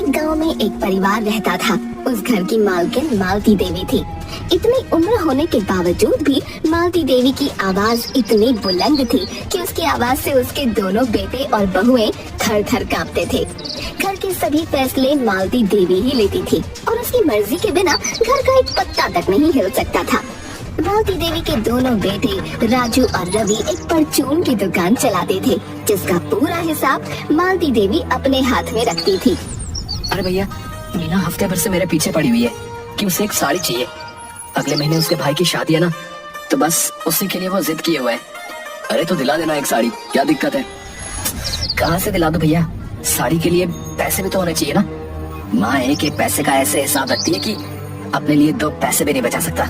एक गांव में एक परिवार रहता था। उस घर की मालकिन मालती देवी थी। इतनी उम्र होने के बावजूद भी मालती देवी की आवाज इतनी बुलंद थी कि उसकी आवाज से उसके दोनों बेटे और बहुएं थर थर कांपते थे। घर के सभी फैसले मालती देवी ही लेती थी और उसकी मर्जी के बिना घर का एक पत्ता तक नहीं हिल सकता था। मालती देवी के दोनों बेटे राजू और रवि एक परचून की दुकान चलाते थे, जिसका पूरा हिसाब मालती देवी अपने हाथ में रखती थी। अरे भैया, मीना हफ्ते भर से मेरे पीछे पड़ी हुई है कि उसे एक साड़ी चाहिए। अगले महीने उसके भाई की शादी है ना, तो बस उसी के लिए वो जिद किए हुए है। अरे तो दिला देना एक साड़ी, क्या दिक्कत है? कहाँ से दिला दो भैया, साड़ी के लिए पैसे भी तो होने चाहिए ना। माँ एक एक पैसे का ऐसे हिसाब रखती है कि अपने लिए 2 पैसे भी नहीं बचा सकता।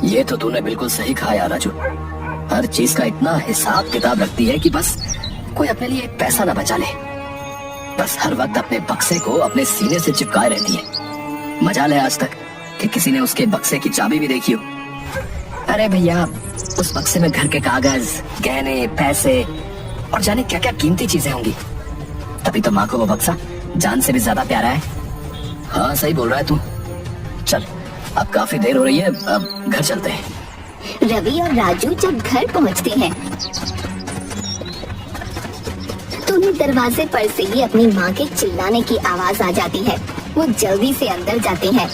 ये तो तूने बिल्कुल सही कहा यार राजू। हर चीज का इतना हिसाब किताब रखती है कि बस कोई अपने लिए एक पैसा ना बचा ले। बस हर वक्त अपने बक्से को अपने सीने से चिपकाए रहती है। मजा ले आज तक कि किसी ने उसके बक्से की चाबी भी देखी हो। अरे भैया, उस बक्से में घर के कागज, गहने, पैसे और जाने क्या क्या कीमती चीजें होंगी। तभी तो माँ को वो बक्सा जान से भी ज्यादा प्यारा है। हाँ सही बोल रहा है तू। चल, अब काफी देर हो रही है, अब घर चलते हैं। रवि और राजू जब घर पहुंचते हैं तो उन्हें दरवाजे पर से ही अपनी माँ के चिल्लाने की आवाज आ जाती है। वो जल्दी से अंदर जाते हैं।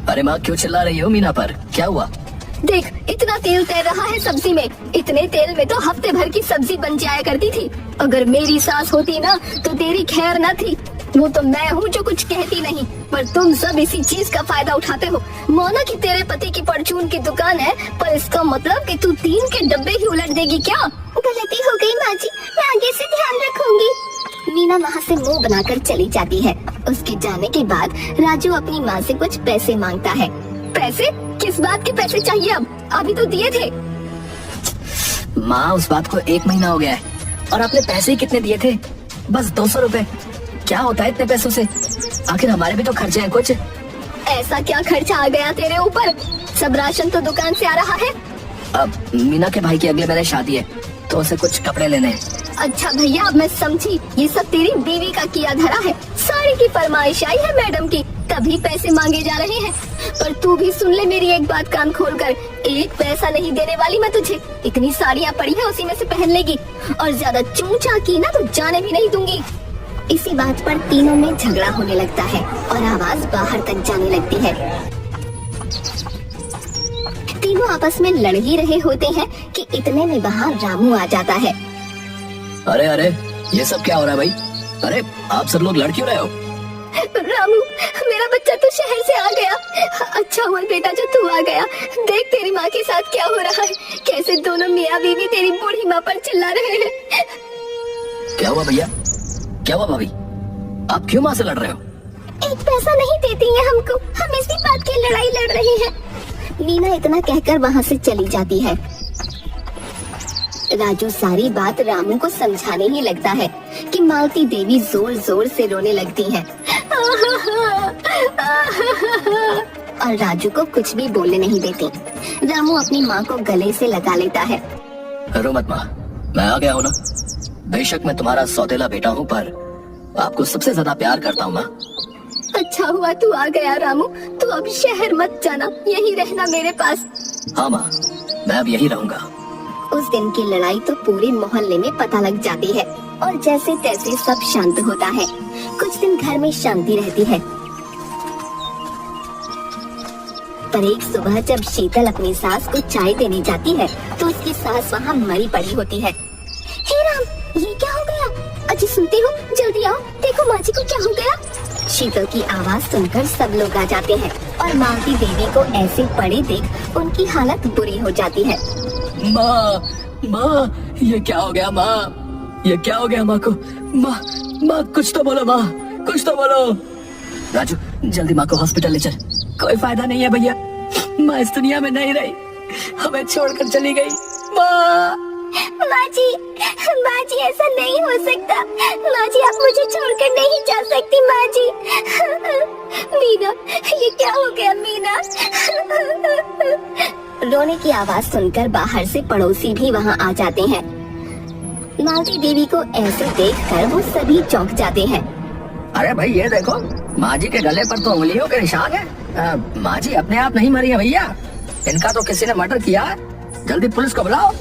अरे माँ, क्यों चिल्ला रही हो मीना पर? क्या हुआ? देख, इतना तेल तैर रहा है सब्जी में। इतने तेल में तो हफ्ते भर की सब्जी बन जाया करती थी। अगर मेरी सास होती ना तो तेरी खैर न थी। वो तो मैं हूँ जो कुछ कहती नहीं, पर तुम सब इसी चीज का फायदा उठाते हो। माना कि तेरे पति की परचून की दुकान है, पर इसका मतलब कि तू 3 के डब्बे ही उलट देगी क्या? गलती हो गई माँ जी, मैं आगे से ध्यान रखूंगी। मीना वहाँ से मुंह बनाकर चली जाती है। उसके जाने के बाद राजू अपनी माँ से कुछ पैसे मांगता है। पैसे? किस बात के पैसे चाहिए? अब अभी तो दिए थे। माँ, उस बात को 1 महीना हो गया है और आपने पैसे ही कितने दिए थे? बस 200 रुपए। क्या होता है इतने पैसों से? आखिर हमारे भी तो खर्चे हैं कुछ। ऐसा क्या खर्चा आ गया तेरे ऊपर? सब राशन तो दुकान से आ रहा है। अब मीना के भाई की अगले महीने शादी है, तो उसे कुछ कपड़े लेने हैं। अच्छा भैया, अब मैं समझी। ये सब तेरी बीवी का किया धरा है। साड़ी की फरमाइश आई है मैडम की, तभी पैसे मांगे जा रहे हैं। पर तू भी सुन ले मेरी एक बात कान खोलकर। 1 पैसा नहीं देने वाली मैं तुझे। इतनी साड़ियाँ पड़ी है, उसी में से पहन लेगी। और ज्यादा चूचा की ना तो जाने भी नहीं दूंगी। इसी बात पर तीनों में झगड़ा होने लगता है और आवाज बाहर तक जाने लगती है। तीनों आपस में लड़ ही रहे होते हैं कि इतने में वहाँ रामू आ जाता है। अरे अरे, ये सब क्या हो रहा है भाई? अरे आप सब लोग लड़ क्यों रहे हो? रामू, मेरा बच्चा तो शहर से आ गया। अच्छा हुआ बेटा जो तू आ गया। देख तेरी माँ के साथ क्या हो रहा है, कैसे दोनों मियाँ बीवी तेरी बूढ़ी माँ पर चिल्ला रहे हैं। क्या हुआ भैया? क्या हुआ भाभी? आप क्यों माँ से लड़ रहे हो? 1 पैसा नहीं देती है हमको, हम इसी बात की लड़ाई लड़ रहे हैं। मीना इतना कहकर वहाँ से चली जाती है। राजू सारी बात रामू को समझाने ही लगता है कि मालती देवी जोर जोर से रोने लगती है। और राजू को कुछ भी बोलने नहीं देती। रामू अपनी माँ को गले से लगा लेता है। रो मत माँ, मैं आ गया हूँ ना। बेशक मैं तुम्हारा सौतेला बेटा हूँ, पर आपको सबसे ज्यादा प्यार करता हूँ माँ। अच्छा हुआ तू आ गया रामू। तू अब शहर मत जाना, यही रहना मेरे पास। हाँ माँ, मैं अब यही रहूँगा। उस दिन की लड़ाई तो पूरे मोहल्ले में पता लग जाती है और जैसे तैसे सब शांत होता है। कुछ दिन घर में शांति रहती है, पर एक सुबह जब शीतल अपनी सास को चाय देने जाती है तो उसकी सास वहाँ मरी पड़ी होती है। हे राम, ये क्या हो गया? अजी सुनती हो, जल्दी आओ, देखो माँ जी को क्या हो गया। शीतल की आवाज सुनकर सब लोग आ जाते हैं और मालती देवी को ऐसे पड़े देख उनकी हालत बुरी हो जाती है। माँ, माँ, ये क्या हो गया माँ? ये क्या हो गया माँ को? माँ, माँ कुछ तो बोलो माँ, कुछ तो बोलो। राजू, जल्दी माँ को हॉस्पिटल ले चल। कोई फायदा नहीं है भैया, माँ इस दुनिया में नहीं रही, हमें छोड़कर चली गई। माँ, माँ जी ऐसा नहीं हो सकता। माँ जी आप मुझे छोड़कर नहीं जा सकती माँ जी। मीना, ये क्या हो गया मीना? रोने की आवाज सुनकर बाहर से पड़ोसी भी वहाँ आ जाते हैं। मालती देवी को ऐसे देखकर वो सभी चौंक जाते हैं। अरे भाई ये देखो, माँ जी के गले पर तो उंगलियों के निशान है। माँ जी अपने आप नहीं मरी है भैया, इनका तो किसी ने मर्डर किया है। जल्दी पुलिस को बुलाओ।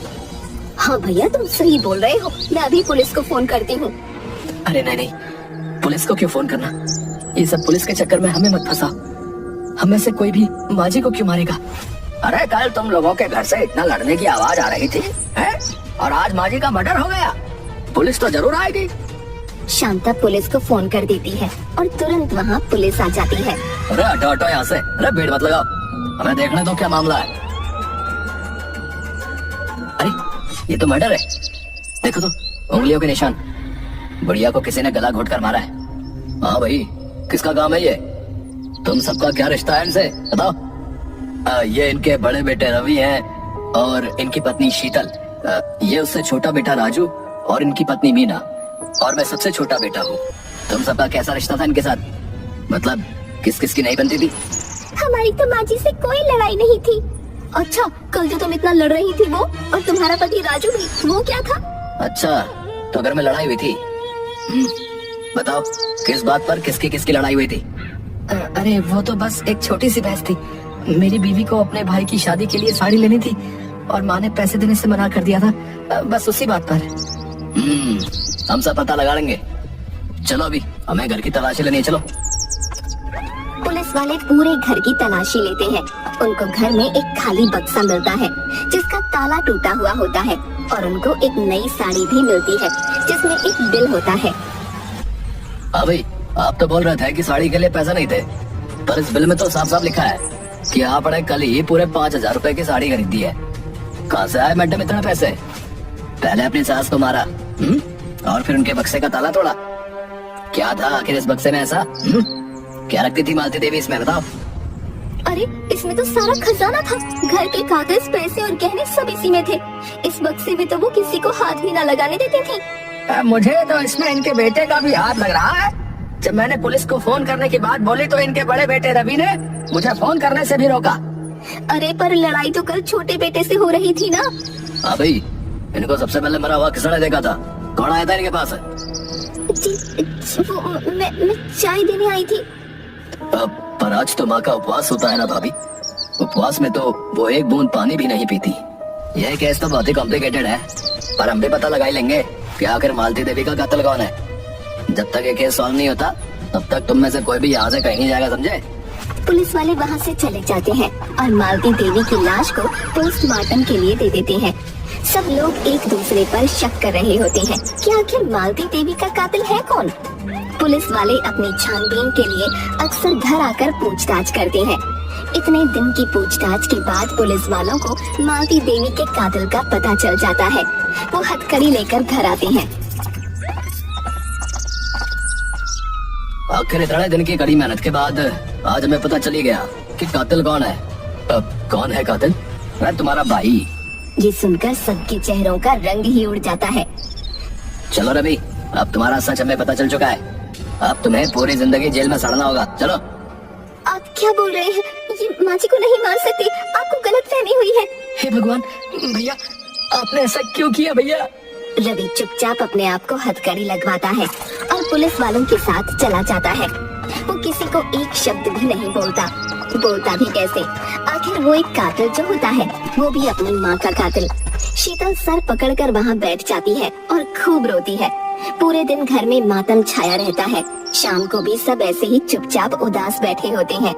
हाँ भैया तुम सही बोल रहे हो, मैं अभी पुलिस को फोन करती हूँ। अरे नहीं नहीं, पुलिस को क्यों फोन करना? ये सब पुलिस के चक्कर में हमें मत फंसाओ। हम में से कोई भी माँ जी को क्यों मारेगा? अरे कल तुम लोगों के घर से इतना लड़ने की आवाज आ रही थी है? और आज माँ जी का मर्डर हो गया। पुलिस तो जरूर आएगी। शांता पुलिस को फोन कर देती है और तुरंत वहाँ पुलिस आ जाती है। अरे हटो हटो यहाँ से, अरे भीड़ मत लगाओ, हमें देखने दो क्या मामला है। अरे ये तो मर्डर है, देखो तो उंगलियों के निशान। बुढ़िया को किसी ने गला घोट कर मारा है। हाँ भाई, किसका काम है ये? तुम सबका क्या रिश्ता है इनसे बताओ। ये इनके बड़े बेटे रवि हैं और इनकी पत्नी शीतल। ये उससे छोटा बेटा राजू और इनकी पत्नी मीना, और मैं सबसे छोटा बेटा हूँ। तुम सबका कैसा रिश्ता था इनके साथ? मतलब किस किस की नहीं बनती थी? हमारी तो माँ जी से कोई लड़ाई नहीं थी। अच्छा, कल जो तुम इतना लड़ रही थी वो, और तुम्हारा पति राजू भी, वो क्या था? अच्छा, तो घर में लड़ाई हुई थी। बताओ किस बात पर किसकी किसकी लड़ाई हुई थी? अरे वो तो बस एक छोटी सी बहस थी। मेरी बीवी को अपने भाई की शादी के लिए साड़ी लेनी थी और माँ ने पैसे देने से मना कर दिया था, बस उसी बात पर। हम सब पता लगा लेंगे। चलो अभी हमें घर की तलाशी लेनी है, चलो। पुलिस वाले पूरे घर की तलाशी लेते हैं। उनको घर में एक खाली बक्सा मिलता है जिसका ताला टूटा हुआ होता है, और उनको एक नई साड़ी भी मिलती है जिसमें एक बिल होता है। हाँ भाई, आप तो बोल रहे थे कि साड़ी के लिए पैसा नहीं थे, पर इस बिल में तो साफ साफ लिखा है कि आपने कल ही पूरे 5,000 रुपए की साड़ी खरीदी है। कहाँ से आए मैडम इतना पैसे? पहले अपनी सास को मारा, और फिर उनके बक्से का ताला तोड़ा। क्या था आखिर इस बक्से में ऐसा? क्या रखती थी मालती देवी इसमें, बताओ। अरे इसमें तो सारा खजाना था, घर के कागज, पैसे और गहने सब इसी में थे। इस बक्से में तो वो किसी को हाथ भी ना लगाने देती थी। मुझे तो इसमें इनके बेटे का भी हाथ लग रहा है। जब मैंने पुलिस को फोन करने की बात बोली तो इनके बड़े बेटे रवि ने मुझे फोन करने से भी रोका। अरे पर लड़ाई तो कल छोटे बेटे से हो रही थी ना। हाँ भाई, इनको सबसे पहले मरा हुआ किसने देखा था? कौन आया था इनके पास? मैं चाय देने आई थी। पर आज तो माँ का उपवास होता है ना भाभी। उपवास में तो वो एक बूंद पानी भी नहीं पीती। यह केस तो बहुत ही कॉम्प्लिकेटेड है, पर हम भी पता लगा ही लेंगे कि आखिर मालती देवी का कातिल कौन है। जब तक ये केस सॉल्व नहीं होता तब तक तुम में से कोई भी यहाँ से कहीं नहीं जाएगा, समझे? पुलिस वाले वहाँ से चले जाते हैं और मालती देवी की लाश को पोस्टमार्टम के लिए दे देते हैं। सब लोग एक दूसरे पर शक कर रहे होते हैं कि आखिर मालती देवी का कातिल है कौन। पुलिस वाले अपनी छानबीन के लिए अक्सर घर आकर पूछताछ करते हैं। इतने दिन की पूछताछ के बाद पुलिस वालों को मालती देवी के कातिल का पता चल जाता है। वो हथकड़ी लेकर घर आते हैं। आखिर इतने दिन की कड़ी मेहनत के बाद आज हमें पता चली गया कि कातिल कौन है। अब कौन है कातिल? मैं तुम्हारा भाई। ये सुनकर सबके चेहरों का रंग ही उड़ जाता है। चलो रवि, अब तुम्हारा सच हमें पता चल चुका है। अब तुम्हें पूरी जिंदगी जेल में सड़ना होगा, चलो। आप क्या बोल रहे हैं? ये माँ जी को नहीं मार सकते, आपको गलतफहमी हुई है। हे भगवान, भैया आपने ऐसा क्यों किया भैया? रवि चुपचाप अपने आप को हथकड़ी लगवाता है और पुलिस वालों के साथ चला जाता है। वो किसी को एक शब्द भी नहीं बोलता भी कैसे? आखिर वो एक कातिल जो होता है वो भी अपनी माँ का कातिल। शीतल सर पकड़कर वहाँ बैठ जाती है और खूब रोती है। पूरे दिन घर में मातम छाया रहता है। शाम को भी सब ऐसे ही चुपचाप उदास बैठे होते हैं।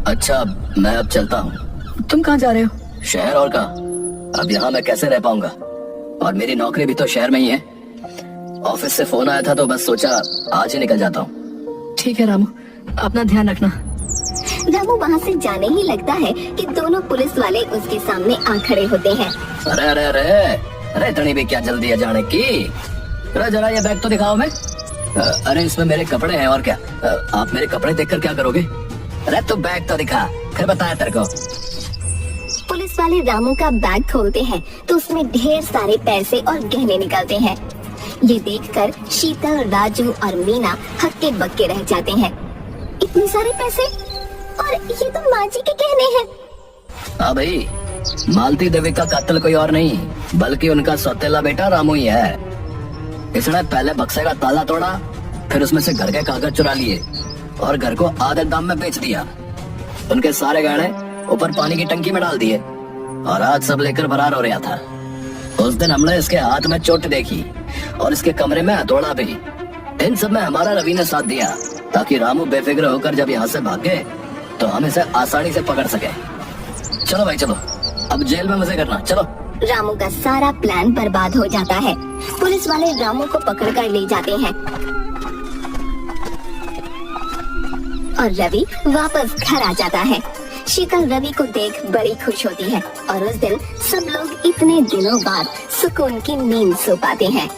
अच्छा, मैं अब चलता हूँ। तुम कहाँ जा रहे हो? शहर, और कहाँ? अब यहाँ मैं कैसे रह पाऊंगा? और मेरी नौकरी भी तो शहर में ही है। ऑफिस से फोन आया था तो बस सोचा आज ही निकल जाता हूँ। ठीक है रामू, अपना ध्यान रखना। रामू वहाँ से जाने ही लगता है कि दोनों पुलिस वाले उसके सामने आ खड़े होते हैं। अरे अरे अरे अरे, इतनी भी क्या जल्दी है जाने की? अरे जरा ये बैग तो दिखाओ मैं। अरे इसमें मेरे कपड़े हैं, और क्या? आप मेरे कपड़े देखकर क्या करोगे? अरे तो बैग तो दिखा, फिर बताया तेरे को। पुलिस वाले रामू का बैग खोलते हैं तो उसमें ढेर सारे पैसे और गहने निकलते हैं। ये देखकर शीतल, राजू और मीना हक्के बक्के रह जाते हैं। इतने सारे पैसे, और ये तो माँ जी के गहने हैं। हाँ भाई, मालती देवी का कातिल कोई और नहीं बल्कि उनका सौतेला बेटा रामू ही है। इसने पहले बक्से का ताला तोड़ा, फिर उसमें से घर के कागज चुरा लिए और घर को आधे दाम में बेच दिया। उनके सारे गहने ऊपर पानी की टंकी में डाल दिए और आज सब लेकर फरार हो रहा था। उस दिन हमने इसके हाथ में चोट देखी और इसके कमरे में हथौड़ा भी। इन सब में हमारा रवि ने साथ दिया ताकि रामू बेफिक्र होकर जब यहाँ से भागे तो हम इसे आसानी से पकड़ सके। चलो भाई चलो, अब जेल में मजे करना, चलो। रामू का सारा प्लान बर्बाद हो जाता है। पुलिस वाले रामू को पकड़कर ले जाते हैं और रवि वापस घर आ जाता है। शीतल रवि को देख बड़ी खुश होती है और उस दिन सब लोग इतने दिनों बाद सुकून की नींद सो पाते हैं।